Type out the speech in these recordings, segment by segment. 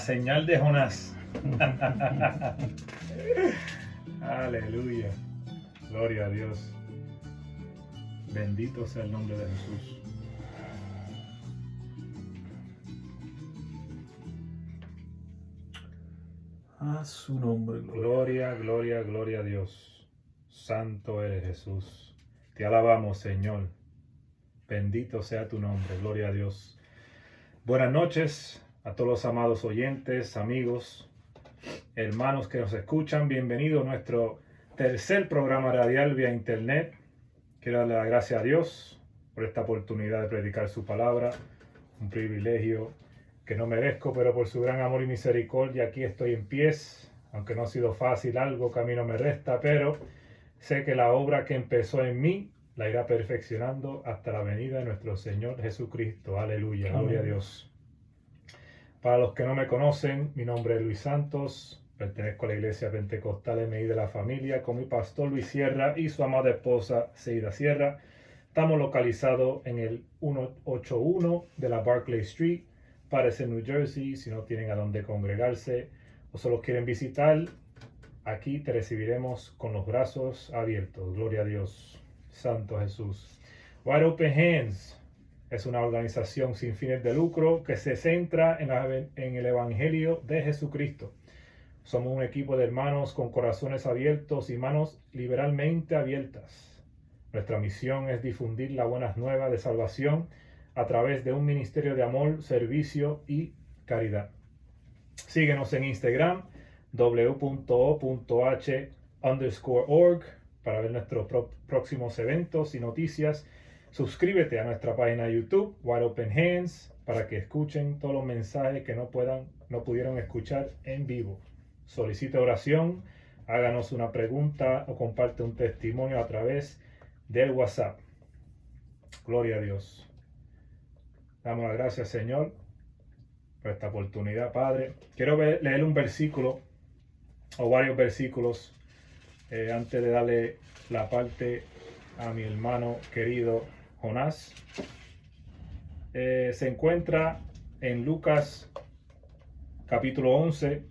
señal de Jonás. Aleluya. Gloria a Dios. Bendito sea el nombre de Jesús. A su nombre. Gloria, gloria, gloria a Dios. Santo eres Jesús. Te alabamos, Señor. Bendito sea tu nombre. Gloria a Dios. Buenas noches a todos los amados oyentes, amigos, hermanos que nos escuchan. Bienvenido a nuestro tercer programa radial vía internet. Quiero darle la gracia a Dios por esta oportunidad de predicar su palabra. Un privilegio que no merezco, pero por su gran amor y misericordia aquí estoy en pies. Aunque no ha sido fácil, algo camino me resta, pero sé que la obra que empezó en mí la irá perfeccionando hasta la venida de nuestro Señor Jesucristo. Aleluya, gloria a Dios. Para los que no me conocen, mi nombre es Luis Santos, pertenezco a la Iglesia Pentecostal MI de la Familia con mi pastor Luis Sierra y su amada esposa Seida Sierra. Estamos localizados en el 181 de la Barclay Street, Patterson, New Jersey. Si no tienen a dónde congregarse o solo quieren visitar, aquí te recibiremos con los brazos abiertos. Gloria a Dios. Santo Jesús. Wide Open Hands es una organización sin fines de lucro que se centra en el Evangelio de Jesucristo. Somos un equipo de hermanos con corazones abiertos y manos liberalmente abiertas. Nuestra misión es difundir las buenas nuevas de salvación a través de un ministerio de amor, servicio y caridad. Síguenos en Instagram, w.o.h_org, para ver nuestros próximos eventos y noticias. Suscríbete a nuestra página de YouTube, Wide Open Hands, para que escuchen todos los mensajes que no pudieron escuchar en vivo. Solicita oración, háganos una pregunta o comparte un testimonio a través del WhatsApp. Gloria a Dios. Damos las gracias, Señor, por esta oportunidad, Padre. Quiero leer un versículo o varios versículos antes de darle la parte a mi hermano querido Jonás. Se encuentra en Lucas capítulo 11.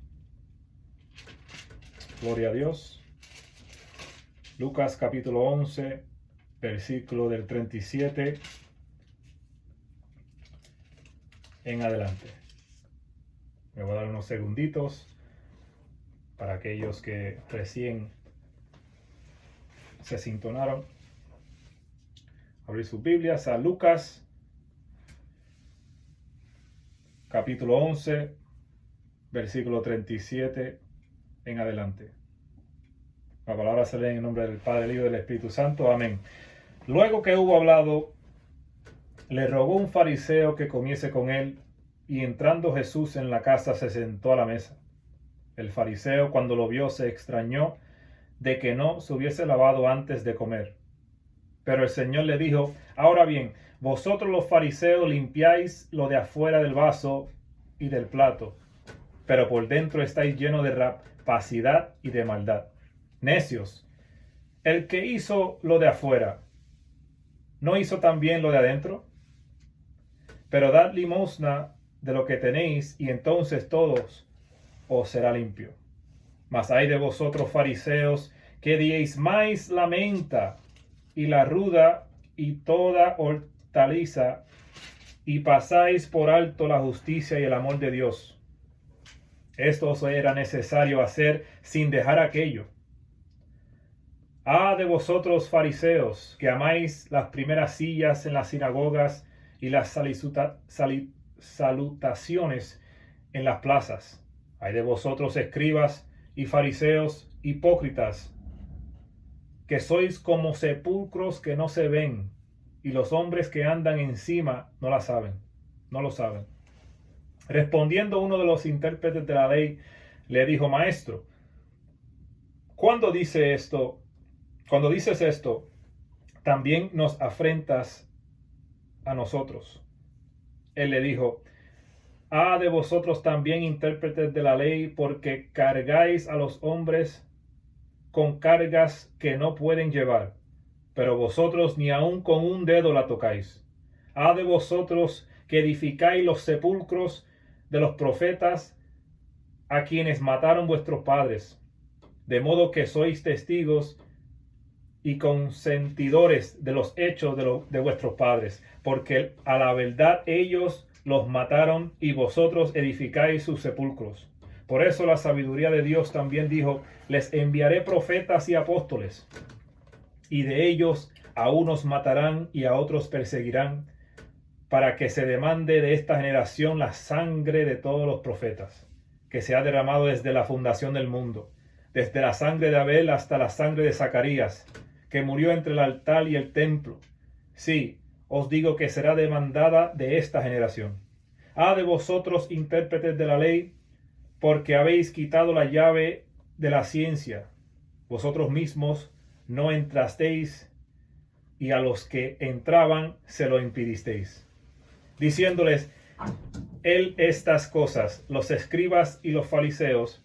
Gloria a Dios. Lucas capítulo 11, versículo del 37 en adelante. Me voy a dar unos segunditos para aquellos que recién se sintonaron. Abrir sus Biblias a Lucas capítulo 11, versículo 37 en adelante. La palabra se lee en el nombre del Padre, del Hijo y del Espíritu Santo. Amén. Luego que hubo hablado, le rogó un fariseo que comiese con él, y entrando Jesús en la casa se sentó a la mesa. El fariseo, cuando lo vio, se extrañó de que no se hubiese lavado antes de comer. Pero el Señor le dijo: ahora bien, vosotros los fariseos limpiáis lo de afuera del vaso y del plato, pero por dentro estáis llenos de rapacidad y de maldad. Necios, el que hizo lo de afuera, ¿no hizo también lo de adentro? Pero dad limosna de lo que tenéis, y entonces todos os será limpio. Mas hay de vosotros, fariseos, que diezmáis la menta y la ruda y toda hortaliza, y pasáis por alto la justicia y el amor de Dios. Esto os era necesario hacer sin dejar aquello. Ah de vosotros, fariseos, que amáis las primeras sillas en las sinagogas y las salutaciones en las plazas. Ay de vosotros, escribas y fariseos hipócritas, que sois como sepulcros que no se ven, y los hombres que andan encima no lo saben. Respondiendo uno de los intérpretes de la ley, le dijo: Maestro, cuando dices esto, también nos afrentas a nosotros. Él le dijo: Ah de vosotros también, intérpretes de la ley, porque cargáis a los hombres con cargas que no pueden llevar, pero vosotros ni aun con un dedo la tocáis. Ah de vosotros que edificáis los sepulcros de los profetas a quienes mataron vuestros padres, de modo que sois testigos y consentidores de los hechos de vuestros padres, porque a la verdad ellos los mataron y vosotros edificáis sus sepulcros. Por eso la sabiduría de Dios también dijo: les enviaré profetas y apóstoles, y de ellos a unos matarán y a otros perseguirán, para que se demande de esta generación la sangre de todos los profetas, que se ha derramado desde la fundación del mundo, desde la sangre de Abel hasta la sangre de Zacarías, que murió entre el altar y el templo. Sí, os digo que será demandada de esta generación. De vosotros, intérpretes de la ley, porque habéis quitado la llave de la ciencia. Vosotros mismos no entrasteis, y a los que entraban se lo impidisteis, diciéndoles él estas cosas. Los escribas y los fariseos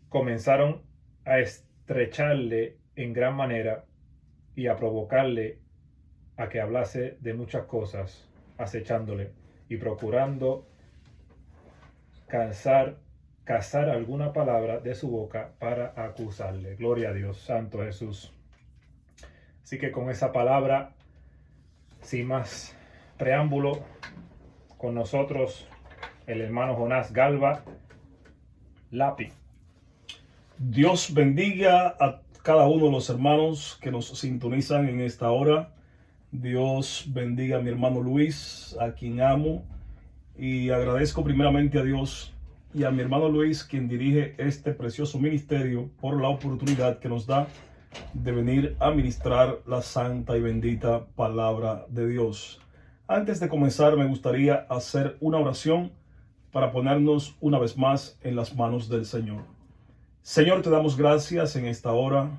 comenzaron a estrecharle en gran manera y a provocarle a que hablase de muchas cosas, acechándole y procurando cazar alguna palabra de su boca para acusarle. Gloria a Dios, Santo Jesús. Así que con esa palabra, sin más preámbulo, con nosotros el hermano Jonás Galva Lapi. Dios bendiga a cada uno de los hermanos que nos sintonizan en esta hora. Dios bendiga a mi hermano Luis, a quien amo, y agradezco primeramente a Dios y a mi hermano Luis, quien dirige este precioso ministerio, por la oportunidad que nos da de venir a ministrar la santa y bendita palabra de Dios. Antes de comenzar, me gustaría hacer una oración para ponernos una vez más en las manos del Señor. Señor, te damos gracias en esta hora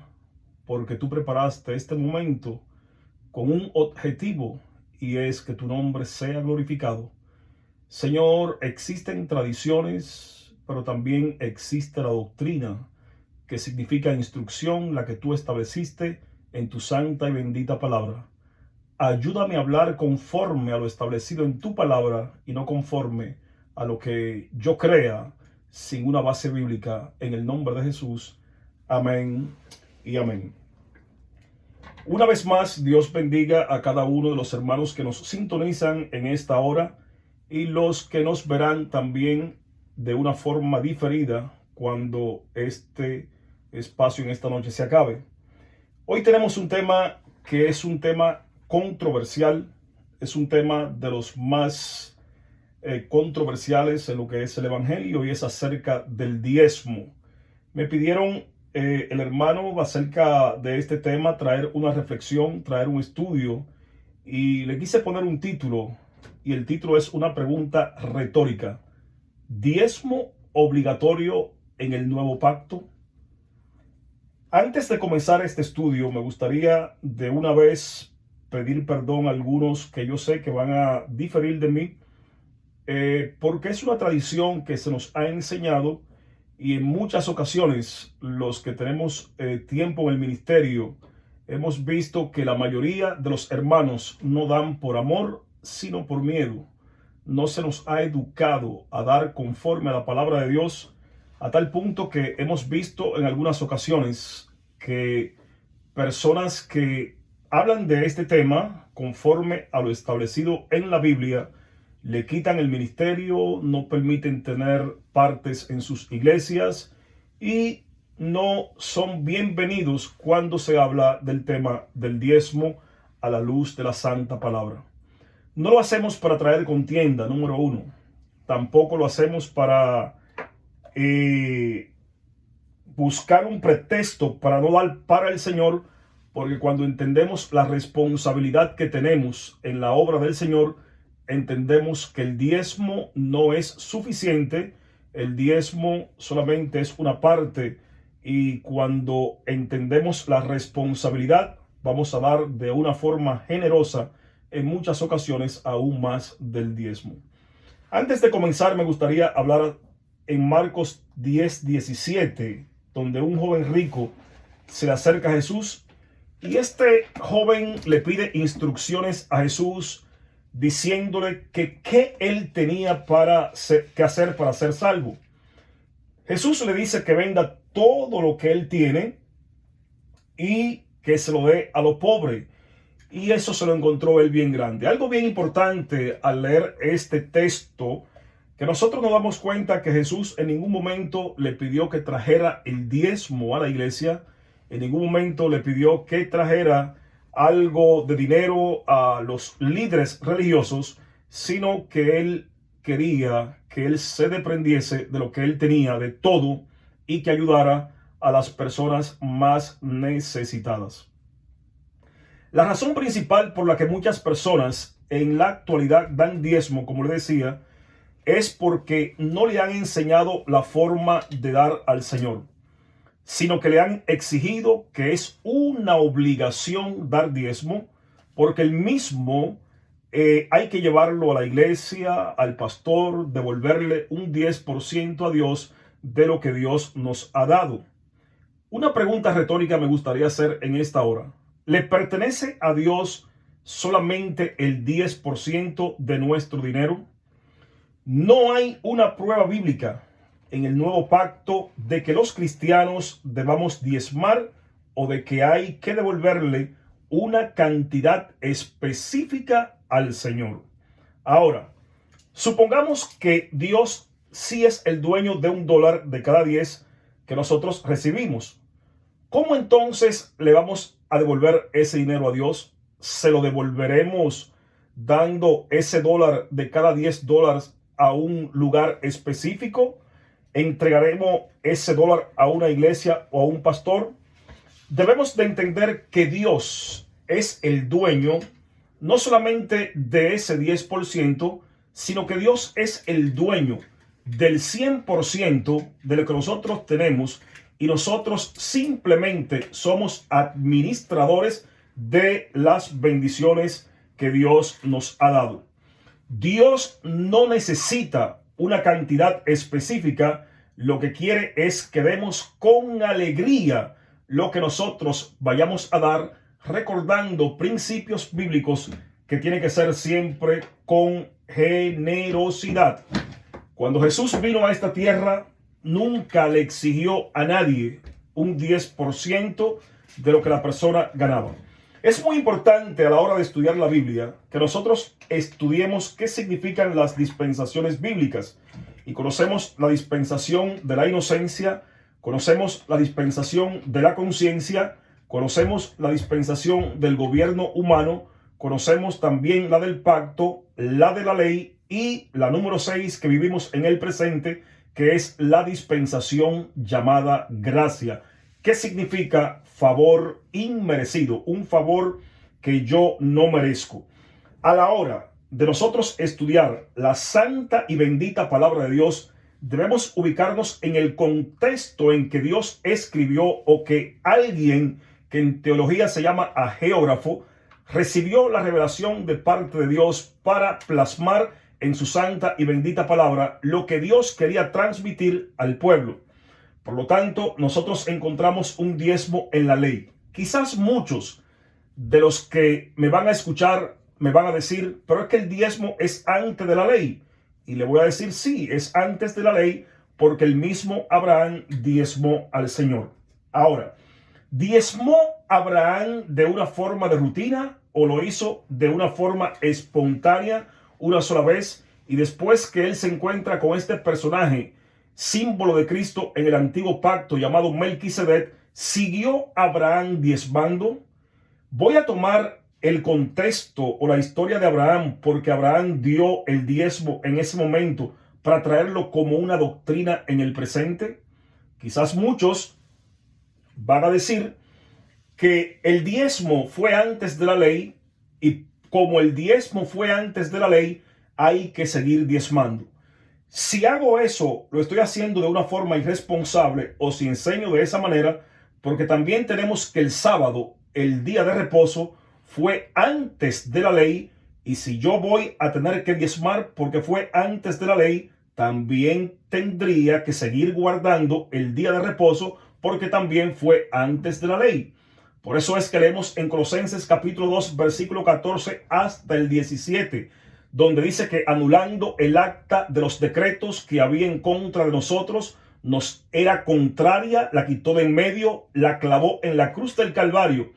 porque tú preparaste este momento con un objetivo, y es que tu nombre sea glorificado. Señor, existen tradiciones, pero también existe la doctrina, que significa instrucción, la que tú estableciste en tu santa y bendita palabra. Ayúdame a hablar conforme a lo establecido en tu palabra y no conforme a lo que yo crea, sin una base bíblica, en el nombre de Jesús. Amén y amén. Una vez más, Dios bendiga a cada uno de los hermanos que nos sintonizan en esta hora y los que nos verán también de una forma diferida cuando este espacio en esta noche se acabe. Hoy tenemos un tema que es un tema controversial, es un tema de los más controversiales en lo que es el evangelio, y es acerca del diezmo. Me pidieron el hermano acerca de este tema traer una reflexión, traer un estudio, y le quise poner un título, y el título es una pregunta retórica: ¿diezmo obligatorio en el nuevo pacto? Antes de comenzar este estudio, me gustaría de una vez pedir perdón a algunos que yo sé que van a diferir de mí, porque es una tradición que se nos ha enseñado, y en muchas ocasiones los que tenemos tiempo en el ministerio hemos visto que la mayoría de los hermanos no dan por amor, sino por miedo. No se nos ha educado a dar conforme a la palabra de Dios, a tal punto que hemos visto en algunas ocasiones que personas que hablan de este tema conforme a lo establecido en la Biblia le quitan el ministerio, no permiten tener partes en sus iglesias y no son bienvenidos cuando se habla del tema del diezmo a la luz de la santa palabra. No lo hacemos para traer contienda, número uno. Tampoco lo hacemos para buscar un pretexto para no dar para el Señor, porque cuando entendemos la responsabilidad que tenemos en la obra del Señor, entendemos que el diezmo no es suficiente. El diezmo solamente es una parte, y cuando entendemos la responsabilidad, vamos a dar de una forma generosa, en muchas ocasiones aún más del diezmo. Antes de comenzar, me gustaría hablar en Marcos 10:17, donde un joven rico se acerca a Jesús, y este joven le pide instrucciones a Jesús, diciéndole que qué él tenía que hacer para ser salvo. Jesús le dice que venda todo lo que él tiene y que se lo dé a los pobres. Y eso se lo encontró él bien grande. Algo bien importante al leer este texto, que nosotros nos damos cuenta que Jesús en ningún momento le pidió que trajera el diezmo a la iglesia. En ningún momento le pidió que trajera algo de dinero a los líderes religiosos, sino que él quería que él se desprendiese de lo que él tenía, de todo, y que ayudara a las personas más necesitadas. La razón principal por la que muchas personas en la actualidad dan diezmo, como le decía, es porque no le han enseñado la forma de dar al Señor, sino que le han exigido que es una obligación dar diezmo, porque el mismo hay que llevarlo a la iglesia, al pastor, devolverle un 10% a Dios de lo que Dios nos ha dado. Una pregunta retórica me gustaría hacer en esta hora. ¿Le pertenece a Dios solamente el 10% de nuestro dinero? No hay una prueba bíblica en el nuevo pacto de que los cristianos debamos diezmar o de que hay que devolverle una cantidad específica al Señor. Ahora, supongamos que Dios sí es el dueño de $1 de cada 10 que nosotros recibimos. ¿Cómo entonces le vamos a devolver ese dinero a Dios? ¿Se lo devolveremos dando ese $1 de cada $10 a un lugar específico? ¿Entregaremos ese $1 a una iglesia o a un pastor? Debemos de entender que Dios es el dueño no solamente de ese 10%, sino que Dios es el dueño del 100% de lo que nosotros tenemos, y nosotros simplemente somos administradores de las bendiciones que Dios nos ha dado. Dios no necesita una cantidad específica, lo que quiere es que demos con alegría lo que nosotros vayamos a dar, recordando principios bíblicos que tiene que ser siempre con generosidad. Cuando Jesús vino a esta tierra, nunca le exigió a nadie un 10% de lo que la persona ganaba. Es muy importante a la hora de estudiar la Biblia que nosotros estudiemos qué significan las dispensaciones bíblicas. Y conocemos la dispensación de la inocencia, conocemos la dispensación de la conciencia, conocemos la dispensación del gobierno humano, conocemos también la del pacto, la de la ley y la número 6 que vivimos en el presente, que es la dispensación llamada gracia. ¿Qué significa favor inmerecido? Un favor que yo no merezco. A la hora de nosotros estudiar la santa y bendita palabra de Dios, debemos ubicarnos en el contexto en que Dios escribió, o que alguien que en teología se llama ageógrafo recibió la revelación de parte de Dios para plasmar en su santa y bendita palabra lo que Dios quería transmitir al pueblo. Por lo tanto, nosotros encontramos un diezmo en la ley. Quizás muchos de los que me van a escuchar me van a decir, pero es que el diezmo es antes de la ley. Y le voy a decir, sí, es antes de la ley, porque el mismo Abraham diezmó al Señor. Ahora, ¿diezmó Abraham de una forma de rutina o lo hizo de una forma espontánea una sola vez? Y después que él se encuentra con este personaje, símbolo de Cristo en el antiguo pacto llamado Melquisedec, ¿siguió Abraham diezmando? Voy a tomar el contexto o la historia de Abraham, porque Abraham dio el diezmo en ese momento para traerlo como una doctrina en el presente. Quizás muchos van a decir que el diezmo fue antes de la ley, y como el diezmo fue antes de la ley, hay que seguir diezmando. Si hago eso, lo estoy haciendo de una forma irresponsable, o si enseño de esa manera, porque también tenemos que el sábado, el día de reposo, fue antes de la ley, y si yo voy a tener que diezmar porque fue antes de la ley, también tendría que seguir guardando el día de reposo porque también fue antes de la ley. Por eso es que leemos en Colosenses capítulo 2, versículo 14 hasta el 17, donde dice que anulando el acta de los decretos que había en contra de nosotros, nos era contraria, la quitó de en medio, la clavó en la cruz del Calvario,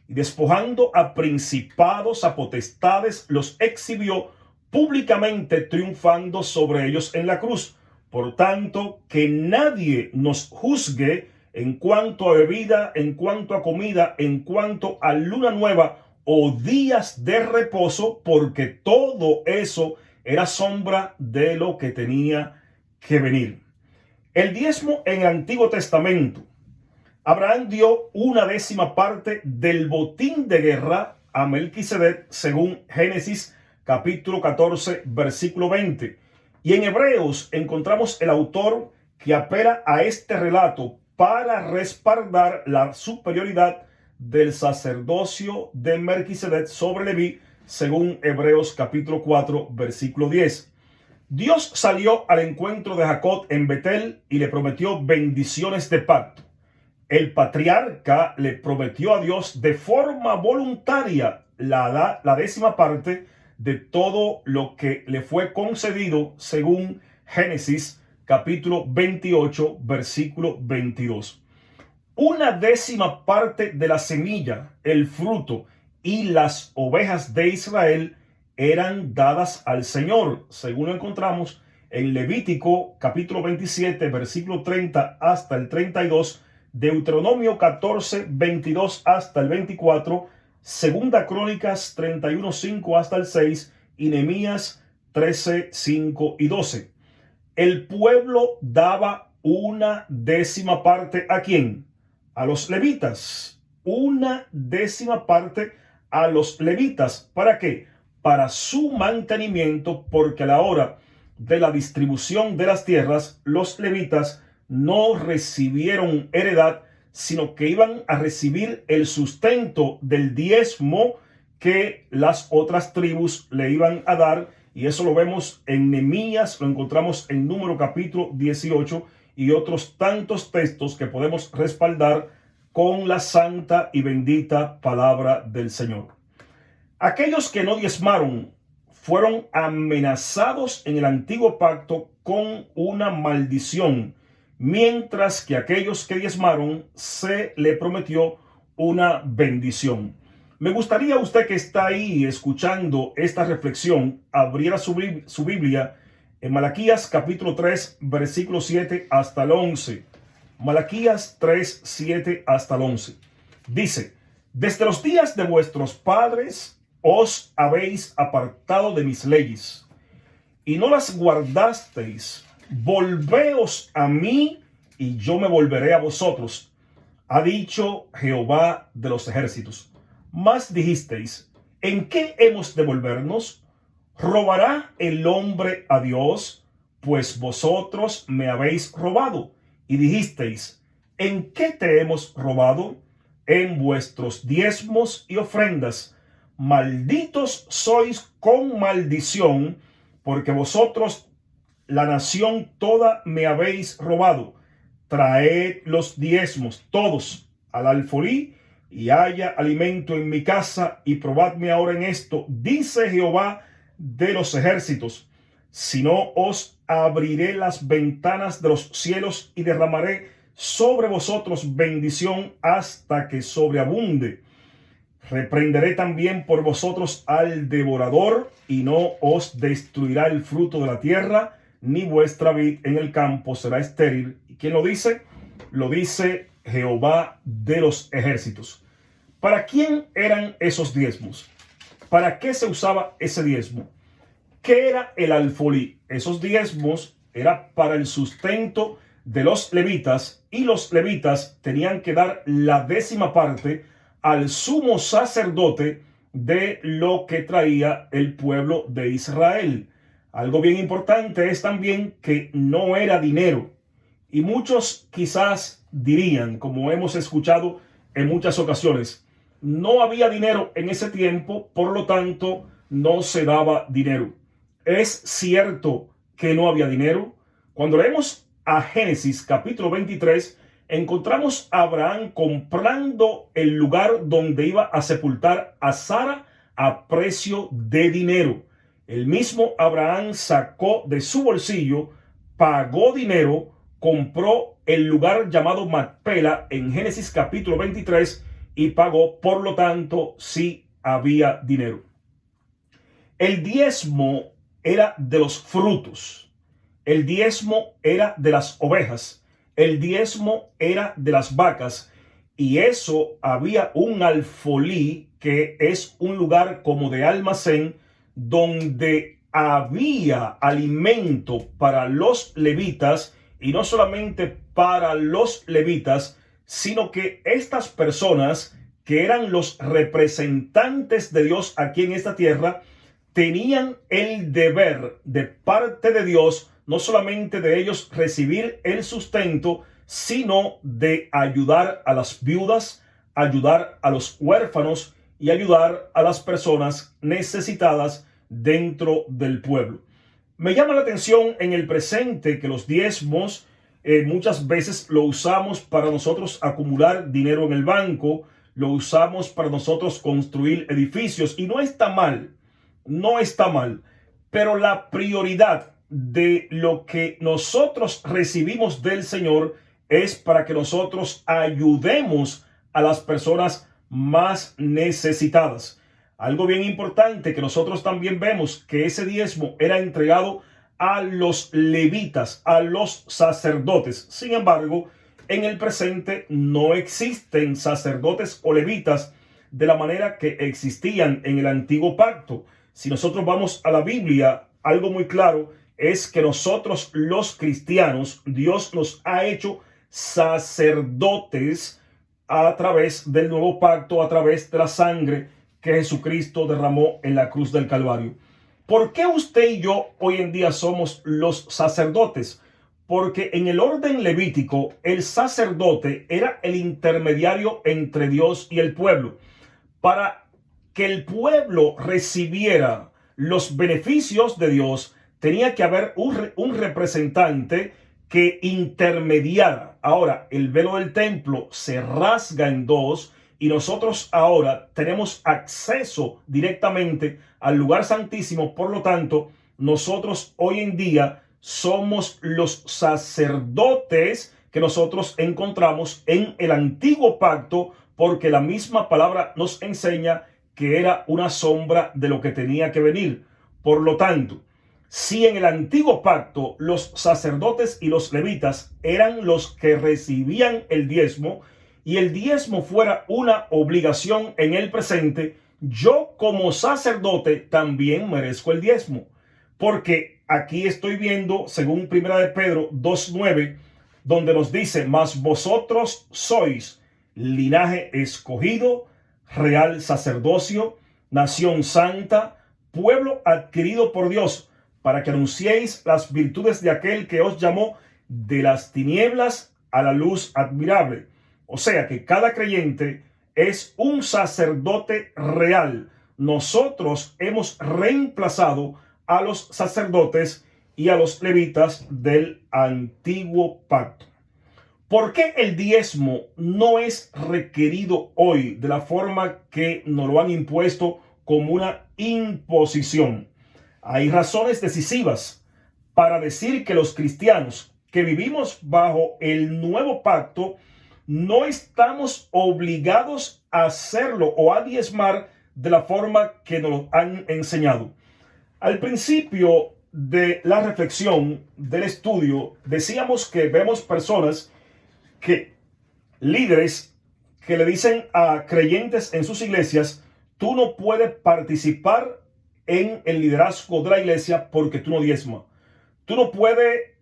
y despojando a principados, a potestades, los exhibió públicamente, triunfando sobre ellos en la cruz. Por tanto, que nadie nos juzgue en cuanto a bebida, en cuanto a comida, en cuanto a luna nueva o días de reposo, porque todo eso era sombra de lo que tenía que venir. El diezmo en el Antiguo Testamento. Abraham dio 1/10 del botín de guerra a Melquisedec, según Génesis capítulo 14, versículo 20. Y en Hebreos encontramos el autor que apela a este relato para respaldar la superioridad del sacerdocio de Melquisedec sobre Leví, según Hebreos capítulo 4, versículo 10. Dios salió al encuentro de Jacob en Betel y le prometió bendiciones de pacto. El patriarca le prometió a Dios de forma voluntaria la 10ª parte de todo lo que le fue concedido, según Génesis capítulo 28, versículo 22. 1/10 de la semilla, el fruto y las ovejas de Israel eran dadas al Señor, según lo encontramos en Levítico capítulo 27, versículo 30 hasta el 32, Deuteronomio 14, 22 hasta el 24, Segunda Crónicas 31, 5 hasta el 6 y Nehemías 13, 5 y 12. El pueblo daba 1/10 ¿a quién? A los levitas. 1/10 a los levitas. ¿Para qué? Para su mantenimiento, porque a la hora de la distribución de las tierras, los levitas no recibieron heredad, sino que iban a recibir el sustento del diezmo que las otras tribus le iban a dar. Y eso lo vemos en Nehemías, lo encontramos en Número capítulo 18 y otros tantos textos que podemos respaldar con la santa y bendita palabra del Señor. Aquellos que no diezmaron fueron amenazados en el antiguo pacto con una maldición, mientras que aquellos que diezmaron se le prometió una bendición. Me gustaría usted que está ahí escuchando esta reflexión, abriera su Biblia en Malaquías capítulo 3, versículo 7 hasta el 11. Malaquías 3, 7 hasta el 11. Dice: desde los días de vuestros padres os habéis apartado de mis leyes y no las guardasteis. Volveos a mí y yo me volveré a vosotros, ha dicho Jehová de los ejércitos. Mas dijisteis: ¿en qué hemos de volvernos? ¿Robará el hombre a Dios? Pues vosotros me habéis robado. Y dijisteis: ¿en qué te hemos robado? En vuestros diezmos y ofrendas. Malditos sois con maldición, porque vosotros, la nación toda, me habéis robado. Traed los diezmos todos al alfolí, y haya alimento en mi casa, y probadme ahora en esto, dice Jehová de los ejércitos. Si no, os abriré las ventanas de los cielos y derramaré sobre vosotros bendición hasta que sobreabunde. Reprenderé también por vosotros al devorador, y no os destruirá el fruto de la tierra, ni vuestra vid en el campo será estéril. ¿Y quién lo dice? Lo dice Jehová de los ejércitos. ¿Para quién eran esos diezmos? ¿Para qué se usaba ese diezmo? ¿Qué era el alfolí? Esos diezmos era para el sustento de los levitas, y los levitas tenían que dar la 10ª parte al sumo sacerdote de lo que traía el pueblo de Israel. Algo bien importante es también que no era dinero. Y muchos quizás dirían, como hemos escuchado en muchas ocasiones, no había dinero en ese tiempo, por lo tanto no se daba dinero. ¿Es cierto que no había dinero? Cuando leemos a Génesis capítulo 23, encontramos a Abraham comprando el lugar donde iba a sepultar a Sara a precio de dinero. El mismo Abraham sacó de su bolsillo, pagó dinero compró el lugar llamado Macpela en Génesis capítulo 23 y pagó, por lo tanto, sí había dinero. El diezmo era de los frutos, el diezmo era de las ovejas, el diezmo era de las vacas, y eso había un alfolí, que es un lugar como de almacén, donde había alimento para los levitas, y no solamente para los levitas, sino que estas personas que eran los representantes de Dios aquí en esta tierra, tenían el deber de parte de Dios, no solamente de ellos recibir el sustento, sino de ayudar a las viudas, ayudar a los huérfanos y ayudar a las personas necesitadas dentro del pueblo. Me llama la atención en el presente que los diezmos muchas veces lo usamos para nosotros acumular dinero en el banco, lo usamos para nosotros construir edificios, y no está mal, no está mal, pero la prioridad de lo que nosotros recibimos del Señor es para que nosotros ayudemos a las personas más necesitadas. Algo bien importante que nosotros también vemos, que ese diezmo era entregado a los levitas, a los sacerdotes. Sin embargo, en el presente no existen sacerdotes o levitas de la manera que existían en el antiguo pacto. Si nosotros vamos a la Biblia, algo muy claro es que nosotros los cristianos, Dios nos ha hecho sacerdotes a través del nuevo pacto, a través de la sangre que Jesucristo derramó en la cruz del Calvario. ¿Por qué usted y yo hoy en día somos los sacerdotes? Porque en el orden levítico, el sacerdote era el intermediario entre Dios y el pueblo. Para que el pueblo recibiera los beneficios de Dios, tenía que haber un representante que intermediara. Ahora, el velo del templo se rasga en dos, y nosotros ahora tenemos acceso directamente al lugar santísimo. Por lo tanto, nosotros hoy en día somos los sacerdotes que nosotros encontramos en el antiguo pacto, porque la misma palabra nos enseña que era una sombra de lo que tenía que venir. Por lo tanto, si en el antiguo pacto los sacerdotes y los levitas eran los que recibían el diezmo, y el diezmo fuera una obligación en el presente, yo como sacerdote también merezco el diezmo. Porque aquí estoy viendo, según 1 de Pedro 2:9, donde nos dice: mas vosotros sois linaje escogido, real sacerdocio, nación santa, pueblo adquirido por Dios, para que anunciéis las virtudes de aquel que os llamó de las tinieblas a la luz admirable. O sea que cada creyente es un sacerdote real. Nosotros hemos reemplazado a los sacerdotes y a los levitas del antiguo pacto. ¿Por qué el diezmo no es requerido hoy de la forma que nos lo han impuesto como una imposición? Hay razones decisivas para decir que los cristianos que vivimos bajo el nuevo pacto no estamos obligados a hacerlo o a diezmar de la forma que nos lo han enseñado. Al principio de la reflexión del estudio, decíamos que vemos personas líderes que le dicen a creyentes en sus iglesias: tú no puedes participar en el liderazgo de la iglesia porque tú no diezmas. Tú no puedes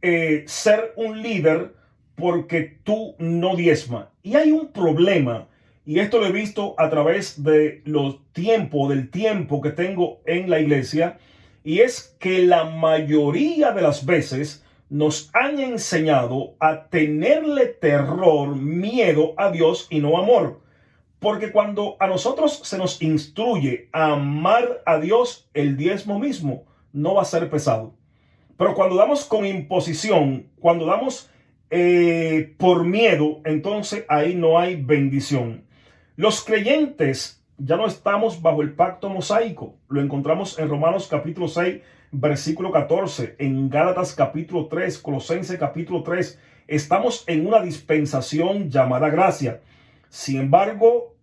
ser un líder porque tú no diezmas. Y hay un problema, y esto lo he visto a través de del tiempo que tengo en la iglesia, y es que la mayoría de las veces nos han enseñado a tenerle terror, miedo a Dios y no amor. Porque cuando a nosotros se nos instruye a amar a Dios, el diezmo mismo no va a ser pesado. Pero cuando damos con imposición, cuando damos por miedo, entonces ahí no hay bendición. Los creyentes ya no estamos bajo el pacto mosaico. Lo encontramos en Romanos capítulo 6, versículo 14, en Gálatas capítulo 3, Colosenses capítulo 3, estamos en una dispensación llamada gracia. Sin embargo,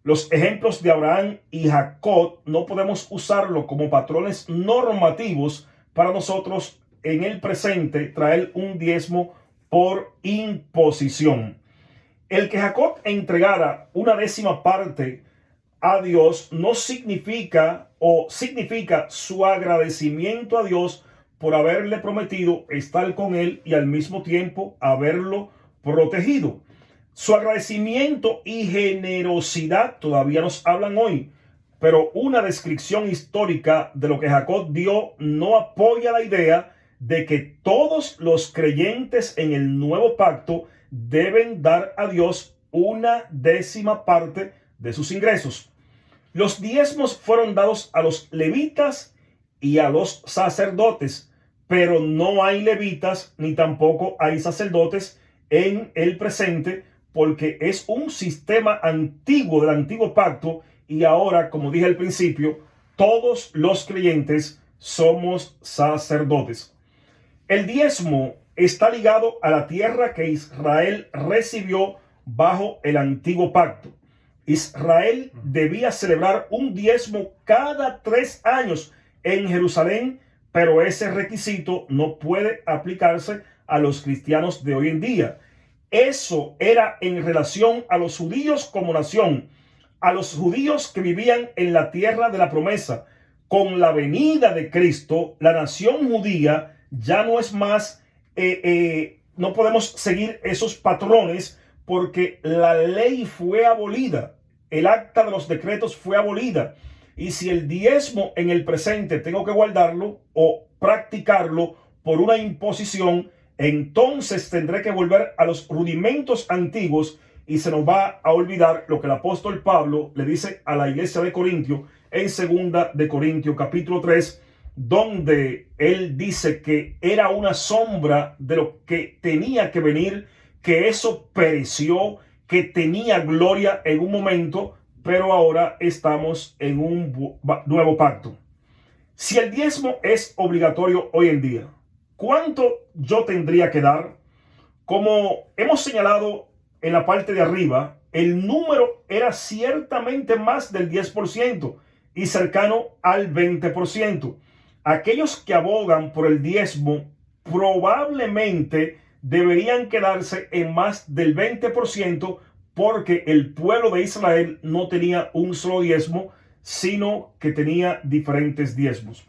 los ejemplos de Abraham y Jacob no podemos usarlo como patrones normativos para nosotros en el presente traer un diezmo por imposición. El que Jacob entregara una 10ª parte a Dios no significa su agradecimiento a Dios por haberle prometido estar con él y al mismo tiempo haberlo protegido. Su agradecimiento y generosidad todavía nos hablan hoy, pero una descripción histórica de lo que Jacob dio no apoya la idea de que todos los creyentes en el nuevo pacto deben dar a Dios una 10ª parte de sus ingresos. Los diezmos fueron dados a los levitas y a los sacerdotes, pero no hay levitas ni tampoco hay sacerdotes en el presente, porque es un sistema antiguo del antiguo pacto, y ahora, como dije al principio, todos los creyentes somos sacerdotes. El diezmo está ligado a la tierra que Israel recibió bajo el antiguo pacto. Israel debía celebrar un diezmo cada 3 años en Jerusalén, pero ese requisito no puede aplicarse a los cristianos de hoy en día. Eso era en relación a los judíos como nación, a los judíos que vivían en la tierra de la promesa. Con la venida de Cristo, la nación judía ya no es más, no podemos seguir esos patrones porque la ley fue abolida, el acta de los decretos fue abolida. Y si el diezmo en el presente tengo que guardarlo o practicarlo por una imposición, entonces tendré que volver a los rudimentos antiguos y se nos va a olvidar lo que el apóstol Pablo le dice a la iglesia de Corintio en 2 de Corintios capítulo 3, donde él dice que era una sombra de lo que tenía que venir, que eso pereció, que tenía gloria en un momento, pero ahora estamos en un nuevo pacto. Si el diezmo es obligatorio hoy en día, ¿cuánto yo tendría que dar? Como hemos señalado en la parte de arriba, el número era ciertamente más del 10% y cercano al 20%. Aquellos que abogan por el diezmo probablemente deberían quedarse en más del 20%, porque el pueblo de Israel no tenía un solo diezmo, sino que tenía diferentes diezmos.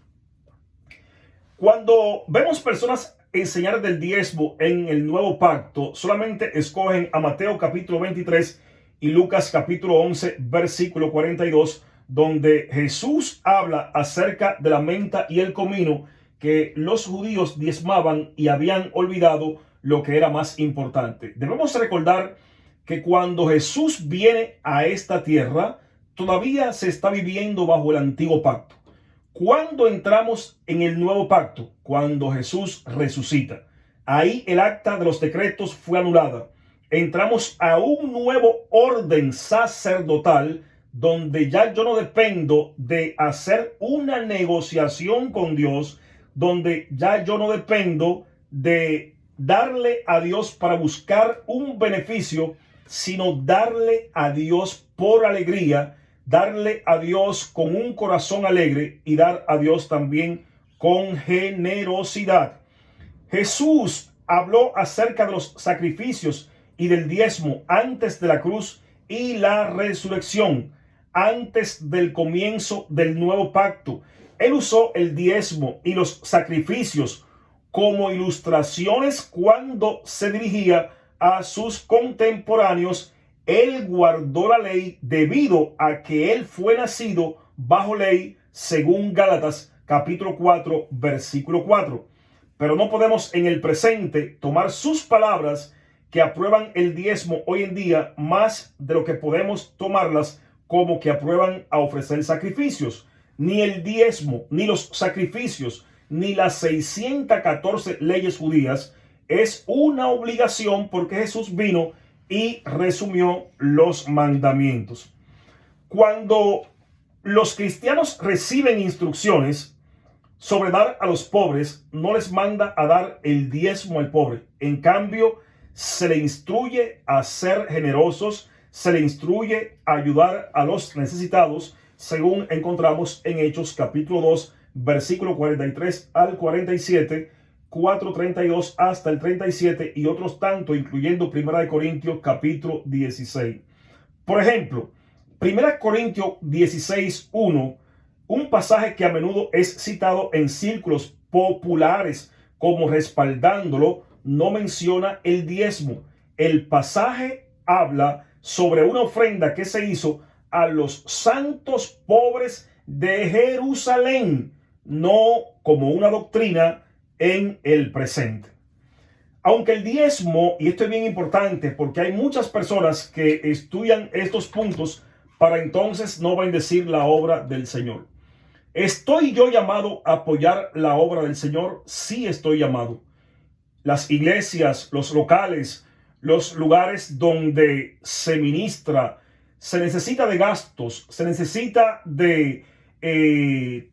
Cuando vemos personas enseñar del diezmo en el nuevo pacto, solamente escogen a Mateo capítulo 23 y Lucas capítulo 11 versículo 42, donde Jesús habla acerca de la menta y el comino que los judíos diezmaban y habían olvidado lo que era más importante. Debemos recordar que cuando Jesús viene a esta tierra, todavía se está viviendo bajo el antiguo pacto. Cuando entramos en el nuevo pacto, cuando Jesús resucita, ahí el acta de los decretos fue anulada. Entramos a un nuevo orden sacerdotal, donde ya yo no dependo de hacer una negociación con Dios, donde ya yo no dependo de darle a Dios para buscar un beneficio, sino darle a Dios por alegría, darle a Dios con un corazón alegre y dar a Dios también con generosidad. Jesús habló acerca de los sacrificios y del diezmo antes de la cruz y la resurrección, antes del comienzo del nuevo pacto. Él usó el diezmo y los sacrificios como ilustraciones cuando se dirigía a sus contemporáneos. Él guardó la ley debido a que él fue nacido bajo ley, según Gálatas capítulo 4 versículo 4. Pero no podemos en el presente tomar sus palabras que aprueban el diezmo hoy en día más de lo que podemos tomarlas como que aprueban a ofrecer sacrificios. Ni el diezmo, ni los sacrificios, ni las 614 leyes judías es una obligación, porque Jesús vino y resumió los mandamientos. Cuando los cristianos reciben instrucciones, sobre dar a los pobres, no les manda a dar el diezmo al pobre. En cambio, se le instruye a ser generosos, se le instruye a ayudar a los necesitados, según encontramos en Hechos capítulo 2, versículo 43 al 47, 4:32 hasta el 37 y otros tanto, incluyendo 1 Corintios capítulo 16. Por ejemplo, 1 Corintios 16:1, un pasaje que a menudo es citado en círculos populares como respaldándolo, no menciona el diezmo. El pasaje habla sobre una ofrenda que se hizo a los santos pobres de Jerusalén, no como una doctrina en el presente. Aunque el diezmo, y esto es bien importante porque hay muchas personas que estudian estos puntos para entonces no bendecir la obra del Señor. ¿Estoy yo llamado a apoyar la obra del Señor? Sí, estoy llamado. Las iglesias, los locales, los lugares donde se ministra, se necesita de gastos, se necesita de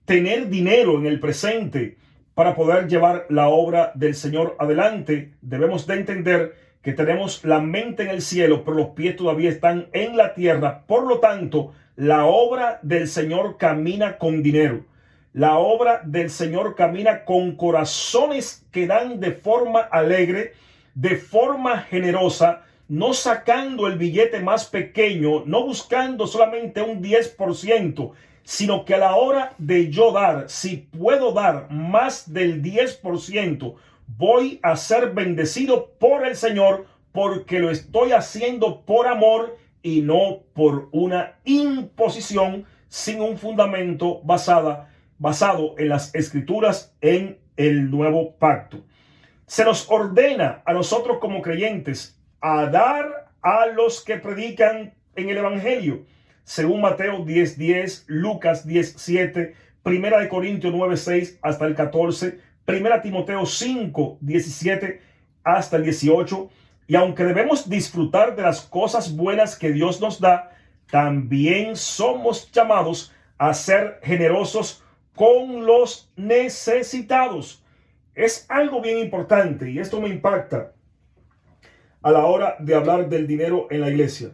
tener dinero en el presente para poder llevar la obra del Señor adelante. Debemos de entender que tenemos la mente en el cielo, pero los pies todavía están en la tierra. Por lo tanto, la obra del Señor camina con dinero. La obra del Señor camina con corazones que dan de forma alegre, de forma generosa, no sacando el billete más pequeño, no buscando solamente un 10%, sino que a la hora de yo dar, si puedo dar más del 10%, voy a ser bendecido por el Señor porque lo estoy haciendo por amor y no por una imposición sin un fundamento basado en las Escrituras, en el Nuevo Pacto. Se nos ordena a nosotros como creyentes a dar a los que predican en el Evangelio, según Mateo 10:10, Lucas 10:7, 1 Corintios 9:6 hasta el 14, 1 Timoteo 5:17 hasta el 18. Y aunque debemos disfrutar de las cosas buenas que Dios nos da, también somos llamados a ser generosos con los necesitados. Es algo bien importante y esto me impacta a la hora de hablar del dinero en la iglesia.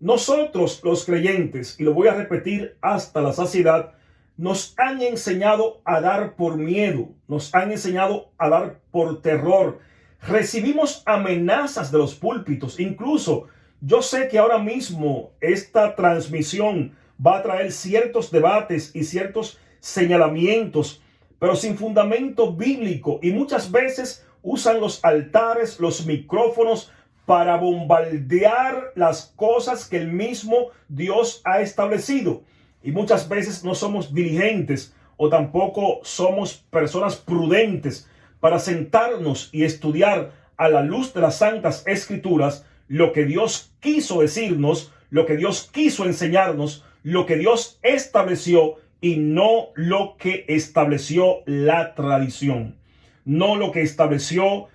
Nosotros los creyentes, y lo voy a repetir hasta la saciedad, nos han enseñado a dar por miedo, nos han enseñado a dar por terror. Recibimos amenazas de los púlpitos. Incluso yo sé que ahora mismo esta transmisión va a traer ciertos debates y ciertos señalamientos, pero sin fundamento bíblico, y muchas veces usan los altares, los micrófonos para bombardear las cosas que el mismo Dios ha establecido. Y muchas veces no somos diligentes o tampoco somos personas prudentes para sentarnos y estudiar a la luz de las Santas Escrituras lo que Dios quiso decirnos, lo que Dios quiso enseñarnos, lo que Dios estableció y no lo que estableció la tradición, no lo que estableció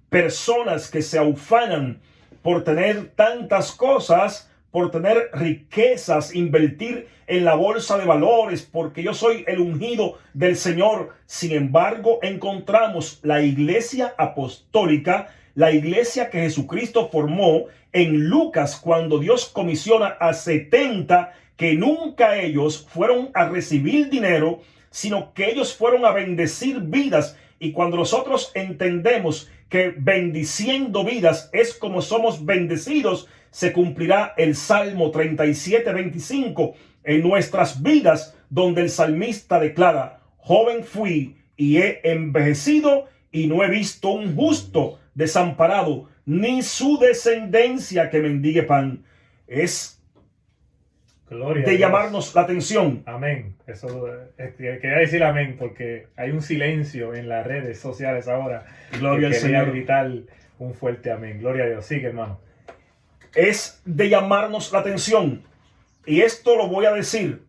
personas que se ufanan por tener tantas cosas, por tener riquezas, invertir en la bolsa de valores, porque yo soy el ungido del Señor. Sin embargo, encontramos la iglesia apostólica, la iglesia que Jesucristo formó en Lucas, cuando Dios comisiona a 70, que nunca ellos fueron a recibir dinero, sino que ellos fueron a bendecir vidas. Y cuando nosotros entendemos que bendiciendo vidas es como somos bendecidos, se cumplirá el Salmo 37:25 en nuestras vidas, donde el salmista declara: joven fui y he envejecido y no he visto un justo desamparado, ni su descendencia que mendigue pan. Es Gloria de llamarnos la atención. Amén. Eso quería decir amén porque hay un silencio en las redes sociales ahora. Gloria al Señor. Gritar un fuerte amén. Gloria a Dios. Sigue, hermano. Es de llamarnos la atención. Y esto lo voy a decir.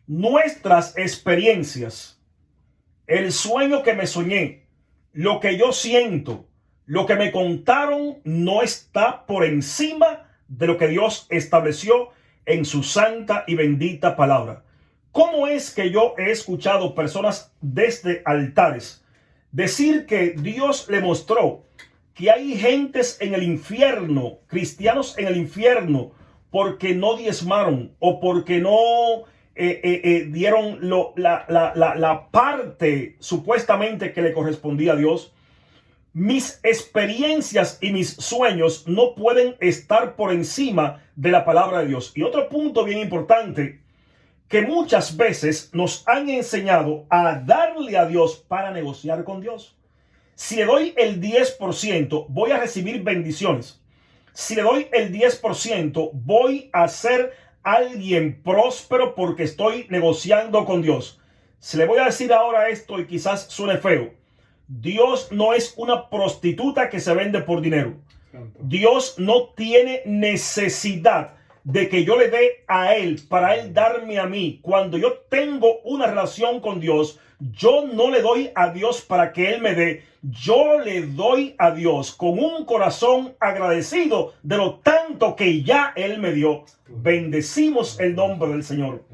Nuestras experiencias, el sueño que me soñé, lo que yo siento, lo que me contaron, no está por encima de lo que Dios estableció en su santa y bendita palabra. ¿Cómo es que yo he escuchado personas desde altares decir que Dios le mostró que hay gentes en el infierno, cristianos en el infierno, porque no diezmaron o porque no dieron la parte supuestamente que le correspondía a Dios? Mis experiencias y mis sueños no pueden estar por encima de la palabra de Dios. Y otro punto bien importante, que muchas veces nos han enseñado a darle a Dios para negociar con Dios. Si le doy el 10%, voy a recibir bendiciones. Si le doy el 10%, voy a ser alguien próspero porque estoy negociando con Dios. Si le voy a decir ahora esto y quizás suene feo, Dios no es una prostituta que se vende por dinero. Dios no tiene necesidad de que yo le dé a Él para Él darme a mí. Cuando yo tengo una relación con Dios, yo no le doy a Dios para que Él me dé. Yo le doy a Dios con un corazón agradecido de lo tanto que ya Él me dio. Bendecimos el nombre del Señor.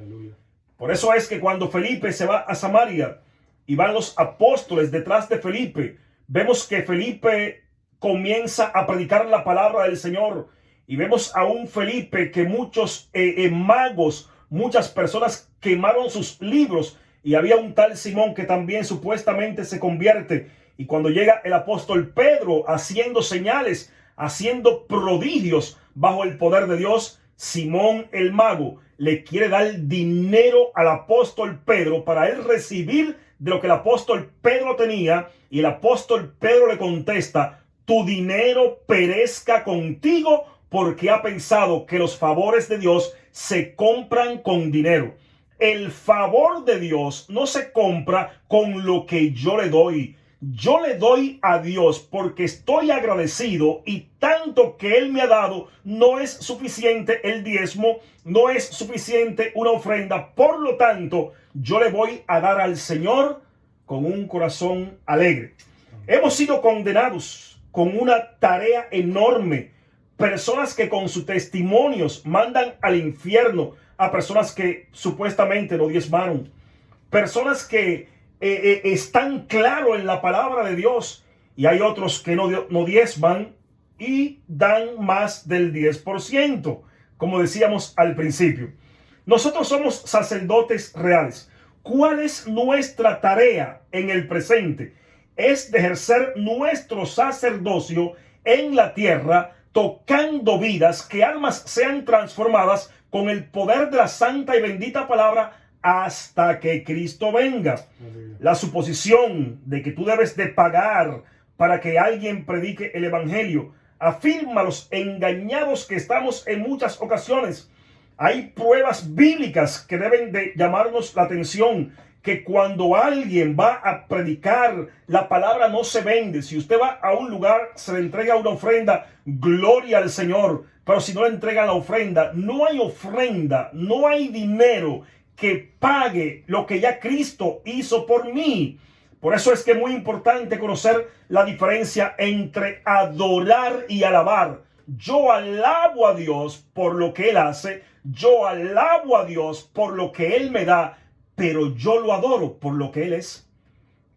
Por eso es que cuando Felipe se va a Samaria y van los apóstoles detrás de Felipe, vemos que Felipe comienza a predicar la palabra del Señor. Y vemos a un Felipe que muchos magos, muchas personas quemaron sus libros. Y había un tal Simón que también supuestamente se convierte. Y cuando llega el apóstol Pedro haciendo señales, haciendo prodigios bajo el poder de Dios, Simón el mago le quiere dar dinero al apóstol Pedro para él recibir de lo que el apóstol Pedro tenía. Y el apóstol Pedro le contesta: tu dinero perezca contigo, porque ha pensado que los favores de Dios se compran con dinero. El favor de Dios no se compra con lo que yo le doy. Yo le doy a Dios porque estoy agradecido, y tanto que Él me ha dado, no es suficiente el diezmo, no es suficiente una ofrenda. Por lo tanto, yo le voy a dar al Señor con un corazón alegre. Hemos sido condenados con una tarea enorme. Personas que con sus testimonios mandan al infierno a personas que supuestamente no diezmaron. Personas que están claros en la palabra de Dios, y hay otros que no diezman y dan más del 10%, como decíamos al principio. Nosotros somos sacerdotes reales. ¿Cuál es nuestra tarea en el presente? Es de ejercer nuestro sacerdocio en la tierra, tocando vidas, que almas sean transformadas con el poder de la santa y bendita palabra hasta que Cristo venga. La suposición de que tú debes de pagar para que alguien predique el evangelio afirma los engañados que estamos en muchas ocasiones. Hay pruebas bíblicas que deben de llamarnos la atención, que cuando alguien va a predicar, la palabra no se vende. Si usted va a un lugar, se le entrega una ofrenda, gloria al Señor. Pero si no le entregan la ofrenda, no hay dinero que pague lo que ya Cristo hizo por mí. Por eso es que es muy importante conocer la diferencia entre adorar y alabar. Yo alabo a Dios por lo que Él hace, yo alabo a Dios por lo que Él me da, pero yo lo adoro por lo que Él es.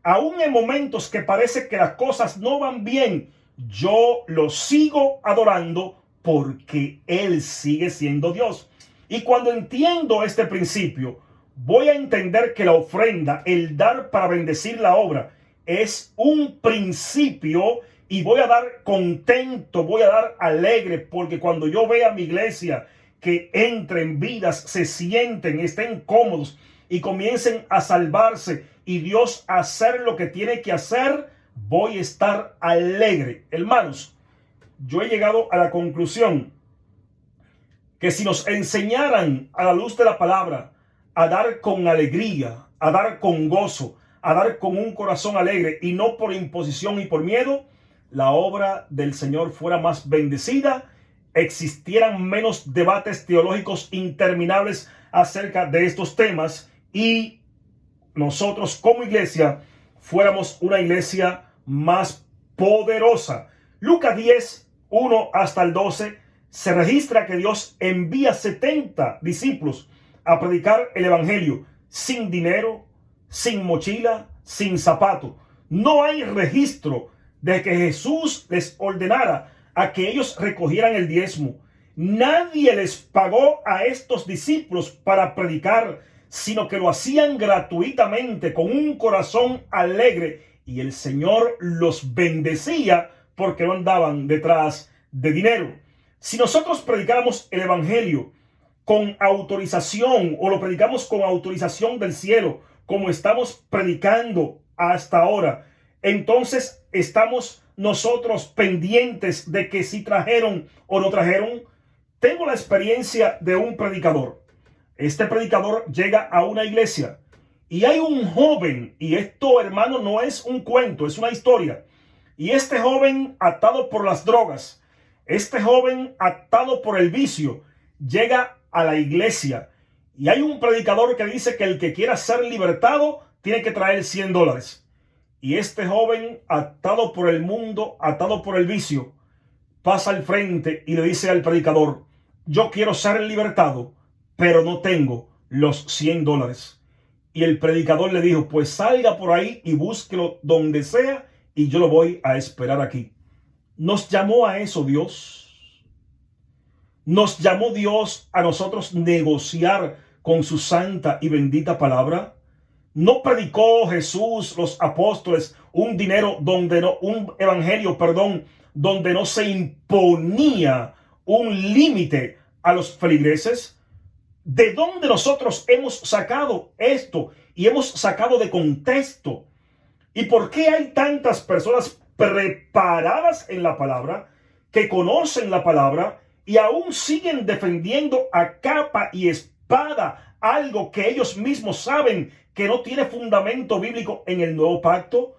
Aún en momentos que parece que las cosas no van bien, yo lo sigo adorando porque Él sigue siendo Dios. Y cuando entiendo este principio, voy a entender que la ofrenda, el dar para bendecir la obra, es un principio, y voy a dar contento, voy a dar alegre, porque cuando yo vea a mi iglesia que entren vidas, se sienten, estén cómodos y comiencen a salvarse y Dios a hacer lo que tiene que hacer, voy a estar alegre. Hermanos, yo he llegado a la conclusión que si nos enseñaran a la luz de la palabra a dar con alegría, a dar con gozo, a dar con un corazón alegre y no por imposición y por miedo, la obra del Señor fuera más bendecida, existieran menos debates teológicos interminables acerca de estos temas, y nosotros como iglesia fuéramos una iglesia más poderosa. Lucas 10, 1 hasta el 12, se registra que Dios envía 70 discípulos a predicar el evangelio. sin dinero, sin mochila, sin zapato. No hay registro de que Jesús les ordenara a que ellos recogieran el diezmo. Nadie les pagó a estos discípulos para predicar, sino que lo hacían gratuitamente, con un corazón alegre, y el Señor los bendecía porque no andaban detrás de dinero. Si nosotros predicáramos el evangelio con autorización, o lo predicamos con autorización del cielo, como estamos predicando hasta ahora, entonces estamos nosotros pendientes de que si trajeron o no trajeron. Tengo la experiencia de un predicador. Este predicador llega a una iglesia y hay un joven, y esto, hermano, no es un cuento, es una historia. Y este joven, atado por las drogas, este joven atado por el vicio, llega a la iglesia, y hay un predicador que dice que el que quiera ser libertado tiene que traer $100. Y este joven, atado por el mundo, atado por el vicio, pasa al frente y le dice al predicador: yo quiero ser libertado, pero no tengo los $100. Y el predicador le dijo: pues salga por ahí y búsquelo donde sea, y yo lo voy a esperar aquí. Nos llamó a eso Dios. Nos llamó Dios a nosotros negociar con su santa y bendita palabra. No predicó Jesús, los apóstoles, un evangelio, donde no se imponía un límite a los feligreses. ¿De dónde nosotros hemos sacado esto? Y hemos sacado de contexto. ¿Y por qué hay tantas personas preparadas en la palabra, que conocen la palabra, y aún siguen defendiendo a capa y espada algo que ellos mismos saben que no tiene fundamento bíblico en el nuevo pacto?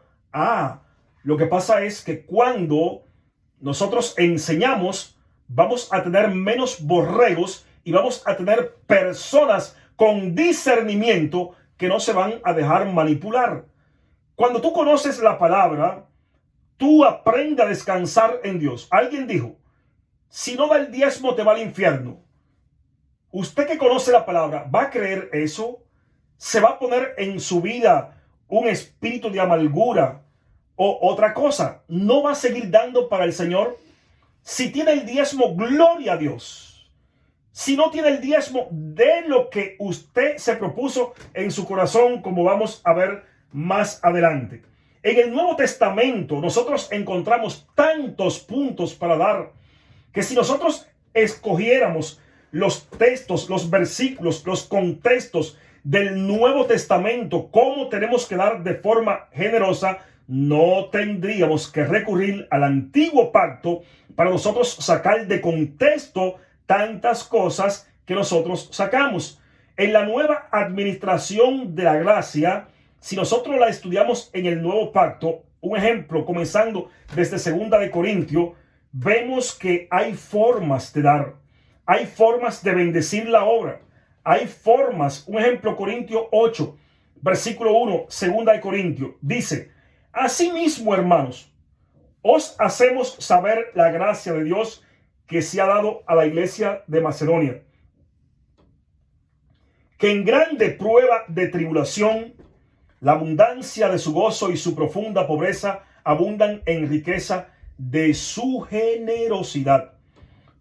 Lo que pasa es que cuando nosotros enseñamos, vamos a tener menos borregos y vamos a tener personas con discernimiento que no se van a dejar manipular. Cuando tú conoces la palabra, tú aprendes a descansar en Dios. Alguien dijo: si no da el diezmo te va al infierno. Usted que conoce la palabra, ¿va a creer eso? ¿Se va a poner en su vida un espíritu de amargura o otra cosa? ¿No va a seguir dando para el Señor? Si tiene el diezmo, gloria a Dios. Si no tiene el diezmo, de lo que usted se propuso en su corazón, como vamos a ver más adelante. En el Nuevo Testamento nosotros encontramos tantos puntos para dar, que si nosotros escogiéramos los textos, los versículos, los contextos del Nuevo Testamento, cómo tenemos que dar de forma generosa, no tendríamos que recurrir al antiguo pacto para nosotros sacar de contexto tantas cosas que nosotros sacamos. En la nueva administración de la gracia, si nosotros la estudiamos en el nuevo pacto, un ejemplo, comenzando desde 2 de Corintios, vemos que hay formas de dar, hay formas de bendecir la obra, hay formas. Un ejemplo, Corintios 8, versículo 1, 2 de Corintios, dice: asimismo, hermanos, os hacemos saber la gracia de Dios que se ha dado a la iglesia de Macedonia, que en grande prueba de tribulación, la abundancia de su gozo y su profunda pobreza abundan en riqueza de su generosidad.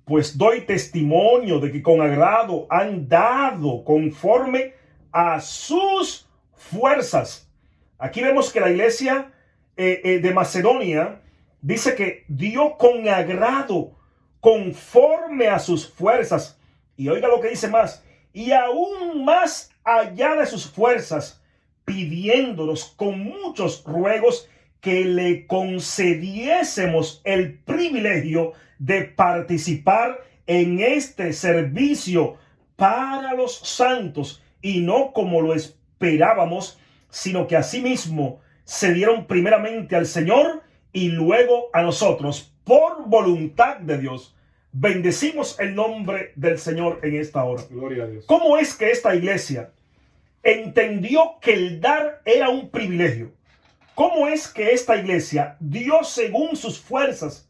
Pues doy testimonio de que con agrado han dado conforme a sus fuerzas. Aquí vemos que la iglesia de Macedonia dice que dio con agrado, conforme a sus fuerzas. Y oiga lo que dice más: y aún más allá de sus fuerzas, pidiéndonos con muchos ruegos que le concediésemos el privilegio de participar en este servicio para los santos, y no como lo esperábamos, sino que asimismo se dieron primeramente al Señor y luego a nosotros por voluntad de Dios. Bendecimos el nombre del Señor en esta hora. Gloria a Dios. ¿Cómo es que esta iglesia entendió que el dar era un privilegio? ¿Cómo es que esta iglesia dio según sus fuerzas?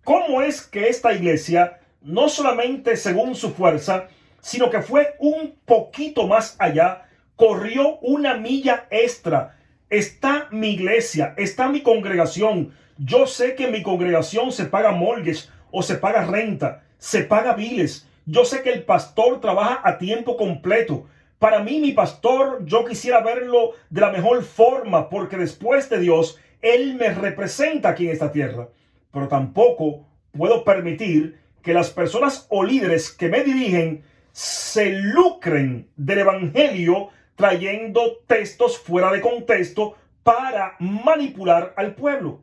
¿Cómo es que esta iglesia, no solamente según su fuerza, sino que fue un poquito más allá, corrió una milla extra. Está mi iglesia, está mi congregación. Yo sé que en mi congregación se paga mortgage o se paga renta, se paga biles. Yo sé que el pastor trabaja a tiempo completo. Para mí, mi pastor, yo quisiera verlo de la mejor forma, porque después de Dios, Él me representa aquí en esta tierra. Pero tampoco puedo permitir que las personas o líderes que me dirigen se lucren del evangelio trayendo textos fuera de contexto para manipular al pueblo.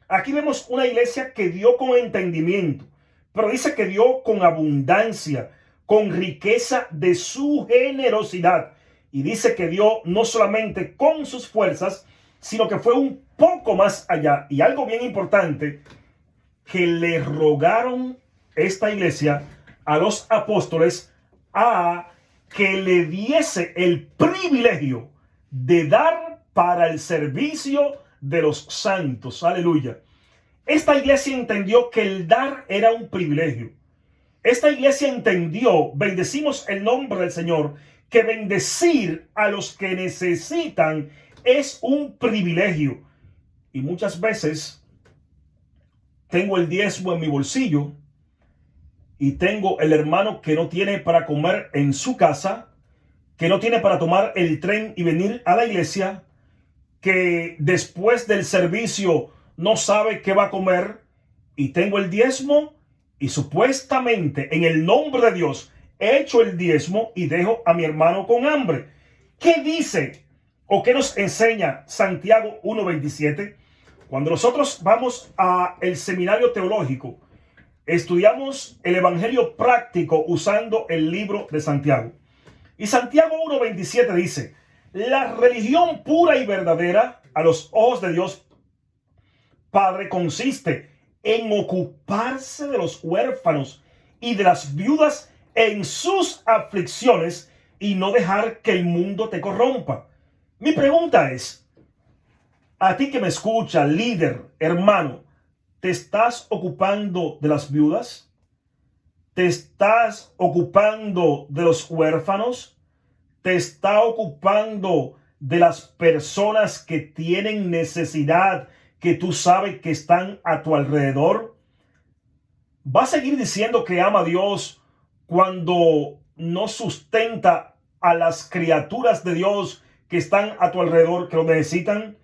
Aquí vemos una iglesia que dio con entendimiento, pero dice que dio con abundancia, con riqueza de su generosidad. Y dice que dio no solamente con sus fuerzas, sino que fue un poco más allá. Y algo bien importante, que le rogaron esta iglesia a los apóstoles a que le diese el privilegio de dar para el servicio de los santos. Aleluya. Esta iglesia entendió que el dar era un privilegio. Esta iglesia entendió, bendecimos el nombre del Señor, que bendecir a los que necesitan es un privilegio. Y muchas veces tengo el diezmo en mi bolsillo y tengo el hermano que no tiene para comer en su casa, que no tiene para tomar el tren y venir a la iglesia, que después del servicio no sabe qué va a comer, y tengo el diezmo y supuestamente en el nombre de Dios he hecho el diezmo y dejo a mi hermano con hambre. ¿Qué dice o qué nos enseña Santiago 1:27? Cuando nosotros vamos al seminario teológico, estudiamos el evangelio práctico usando el libro de Santiago. Y Santiago 1:27 dice: la religión pura y verdadera a los ojos de Dios Padre consiste en ocuparse de los huérfanos y de las viudas en sus aflicciones y no dejar que el mundo te corrompa. Mi pregunta es, a ti que me escucha, líder, hermano, ¿te estás ocupando de las viudas? ¿Te estás ocupando de los huérfanos? ¿Te está ocupando de las personas que tienen necesidad, que tú sabes que están a tu alrededor? ¿Va a seguir diciendo que ama a Dios cuando no sustenta a las criaturas de Dios que están a tu alrededor, que lo necesitan?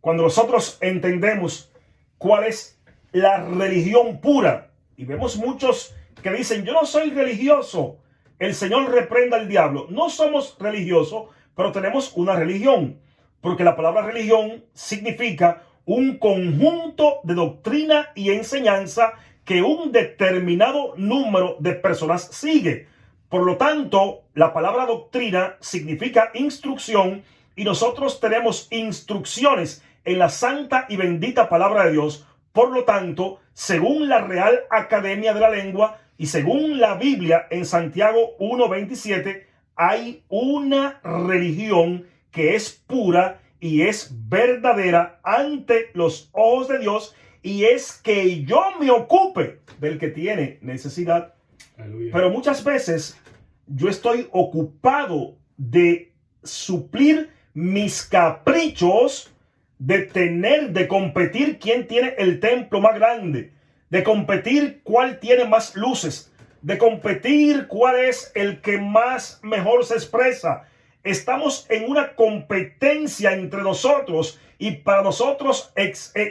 Cuando nosotros entendemos cuál es la religión pura, y vemos muchos que dicen: yo no soy religioso, el Señor reprenda al diablo. No somos religiosos, pero tenemos una religión, porque la palabra religión significa un conjunto de doctrina y enseñanza que un determinado número de personas sigue. Por lo tanto, la palabra doctrina significa instrucción, y nosotros tenemos instrucciones en la santa y bendita palabra de Dios. Por lo tanto, según la Real Academia de la Lengua y según la Biblia en Santiago 1:27, hay una religión que es pura y es verdadera ante los ojos de Dios, y es que yo me ocupe del que tiene necesidad. Aleluya. Pero muchas veces yo estoy ocupado de suplir mis caprichos, de competir quién tiene el templo más grande, de competir cuál tiene más luces, de competir cuál es el que más mejor se expresa. Estamos en una competencia entre nosotros, y para nosotros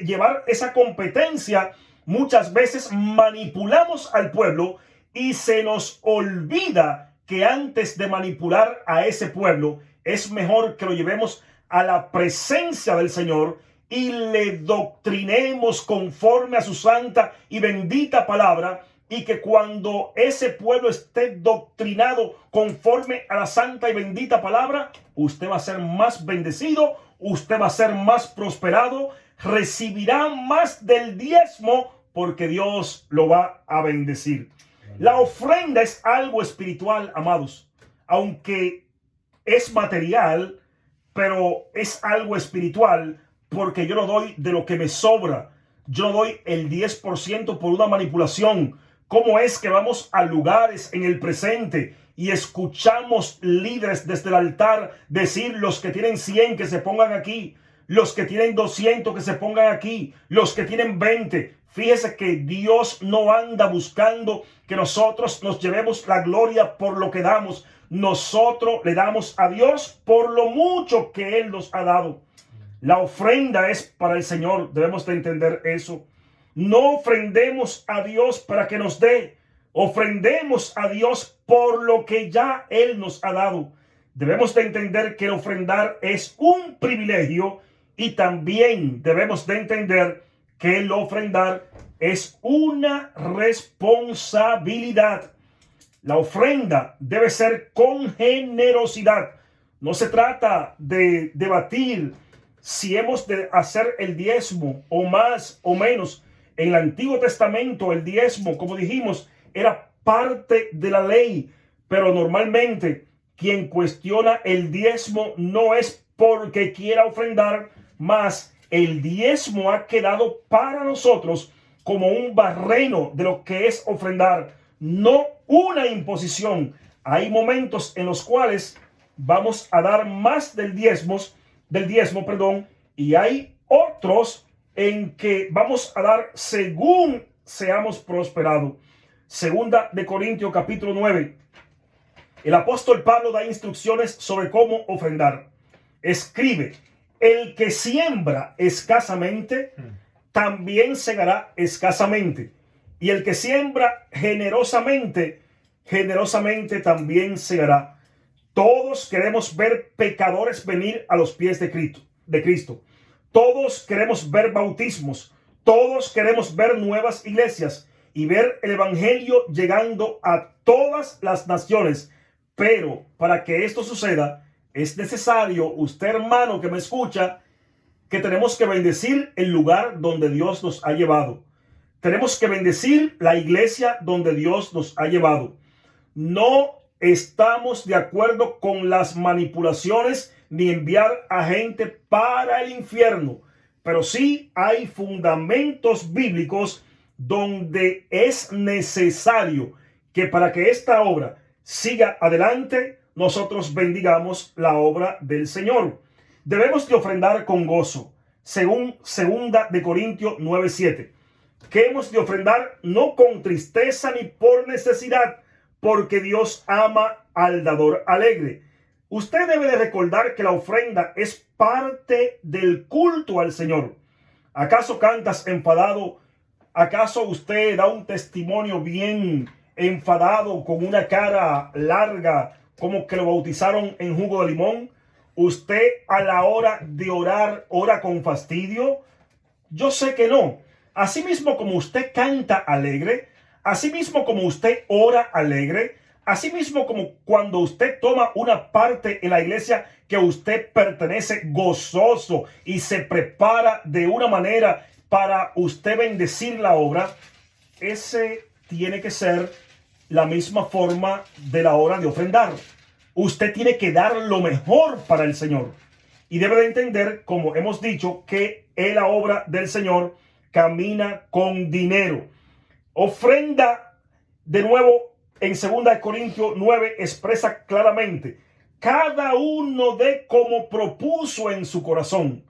llevar esa competencia, muchas veces manipulamos al pueblo y se nos olvida que antes de manipular a ese pueblo es mejor que lo llevemos a la presencia del Señor y le doctrinemos conforme a su santa y bendita palabra, y que cuando ese pueblo esté doctrinado conforme a la santa y bendita palabra, usted va a ser más bendecido, usted va a ser más prosperado, recibirá más del diezmo porque Dios lo va a bendecir. La ofrenda es algo espiritual, amados, aunque es material, pero es algo espiritual, porque yo no doy de lo que me sobra. Yo no doy el 10% por una manipulación. ¿Cómo es que vamos a lugares en el presente y escuchamos líderes desde el altar decir: los que tienen 100 que se pongan aquí, los que tienen 200 que se pongan aquí, los que tienen 20. Fíjese que Dios no anda buscando que nosotros nos llevemos la gloria por lo que damos. Nosotros le damos a Dios por lo mucho que Él nos ha dado. La ofrenda es para el Señor. Debemos de entender eso. No ofrendemos a Dios para que nos dé. Ofrendemos a Dios por lo que ya Él nos ha dado. Debemos de entender que ofrendar es un privilegio, y también debemos de entender que el ofrendar es una responsabilidad. La ofrenda debe ser con generosidad. No se trata de debatir si hemos de hacer el diezmo o más o menos. En el Antiguo Testamento el diezmo, como dijimos, era parte de la ley, pero normalmente quien cuestiona el diezmo no es porque quiera ofrendar, más el diezmo ha quedado para nosotros como un barreno de lo que es ofrendar, no una imposición. Hay momentos en los cuales vamos a dar más del diezmo, y hay otros en que vamos a dar según seamos prosperados. Segunda de Corintios capítulo 9. El apóstol Pablo da instrucciones sobre cómo ofrendar. Escribe: el que siembra escasamente, también segará escasamente. Y el que siembra generosamente, generosamente también segará. Todos queremos ver pecadores venir a los pies de Cristo. Todos queremos ver bautismos. Todos queremos ver nuevas iglesias y ver el evangelio llegando a todas las naciones. Pero para que esto suceda, es necesario, usted hermano que me escucha, que tenemos que bendecir el lugar donde Dios nos ha llevado. Tenemos que bendecir la iglesia donde Dios nos ha llevado. No estamos de acuerdo con las manipulaciones ni enviar a gente para el infierno, pero sí hay fundamentos bíblicos donde es necesario que para que esta obra siga adelante, nosotros bendigamos la obra del Señor. Debemos de ofrendar con gozo, según segunda de Corintios 9:7. Que hemos de ofrendar no con tristeza ni por necesidad, porque Dios ama al dador alegre. Usted debe de recordar que la ofrenda es parte del culto al Señor. ¿Acaso cantas enfadado? ¿Acaso usted da un testimonio bien enfadado, con una cara larga, como que lo bautizaron en jugo de limón? ¿Usted a la hora de orar, ora con fastidio? Yo sé que no. Asimismo como usted canta alegre, asimismo como usted ora alegre, asimismo como cuando usted toma una parte en la iglesia que usted pertenece gozoso y se prepara de una manera para usted bendecir la obra, ese tiene que ser la misma forma de la hora de ofrendar. Usted tiene que dar lo mejor para el Señor. Y debe de entender, como hemos dicho, que en la obra del Señor camina con dinero. Ofrenda, de nuevo, en 2 Corintios 9 expresa claramente: cada uno dé como propuso en su corazón.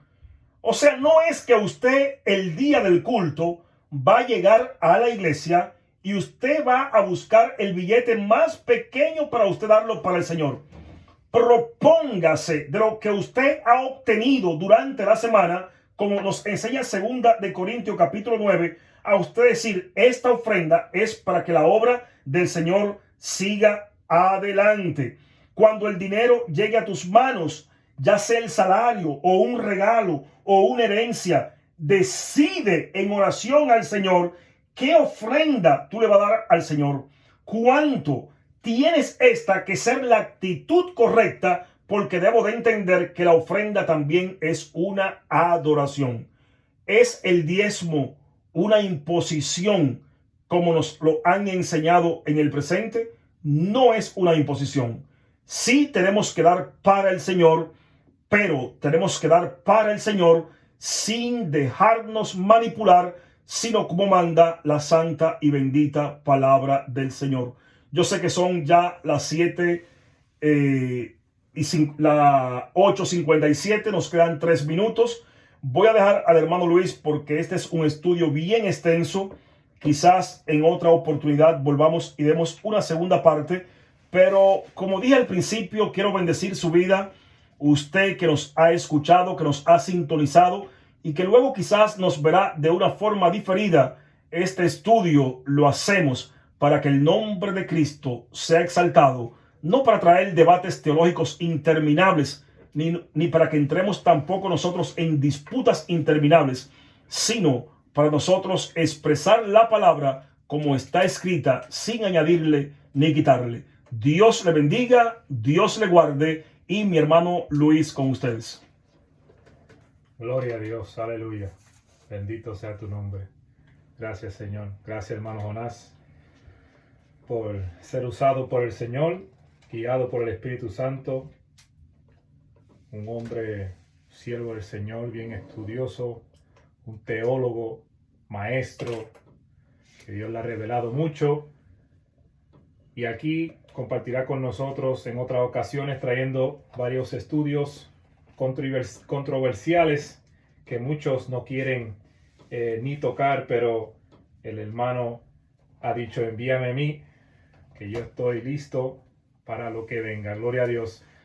O sea, no es que usted el día del culto va a llegar a la iglesia y usted va a buscar el billete más pequeño para usted darlo para el Señor. Propóngase de lo que usted ha obtenido durante la semana, como nos enseña 2 de Corintios capítulo 9, a usted decir: esta ofrenda es para que la obra del Señor siga adelante. Cuando el dinero llegue a tus manos, ya sea el salario o un regalo o una herencia, decide en oración al Señor qué ofrenda tú le vas a dar al Señor. ¿Cuánto? Tienes esta que ser la actitud correcta, porque debo de entender que la ofrenda también es una adoración. ¿Es el diezmo una imposición como nos lo han enseñado en el presente? No es una imposición. Sí tenemos que dar para el Señor, pero tenemos que dar para el Señor sin dejarnos manipular, sino como manda la santa y bendita palabra del Señor. Yo sé que son ya las 7 la 8:57, nos quedan 3 minutos. Voy a dejar al hermano Luis porque este es un estudio bien extenso. Quizás en otra oportunidad volvamos y demos una segunda parte. Pero como dije al principio, quiero bendecir su vida. Usted que nos ha escuchado, que nos ha sintonizado y que luego quizás nos verá de una forma diferida. Este estudio lo hacemos para que el nombre de Cristo sea exaltado, no para traer debates teológicos interminables, ni para que entremos tampoco nosotros en disputas interminables, sino para nosotros expresar la palabra como está escrita, sin añadirle ni quitarle. Dios le bendiga, Dios le guarde, y mi hermano Luis con ustedes. Gloria a Dios, aleluya. Bendito sea tu nombre. Gracias, Señor. Gracias, hermano Jonás, por ser usado por el Señor, guiado por el Espíritu Santo. Un hombre, siervo del Señor, bien estudioso, un teólogo, maestro, que Dios le ha revelado mucho. Y aquí compartirá con nosotros en otras ocasiones, trayendo varios estudios controversiales que muchos no quieren ni tocar, pero el hermano ha dicho: envíame a mí, que yo estoy listo para lo que venga. Gloria a Dios.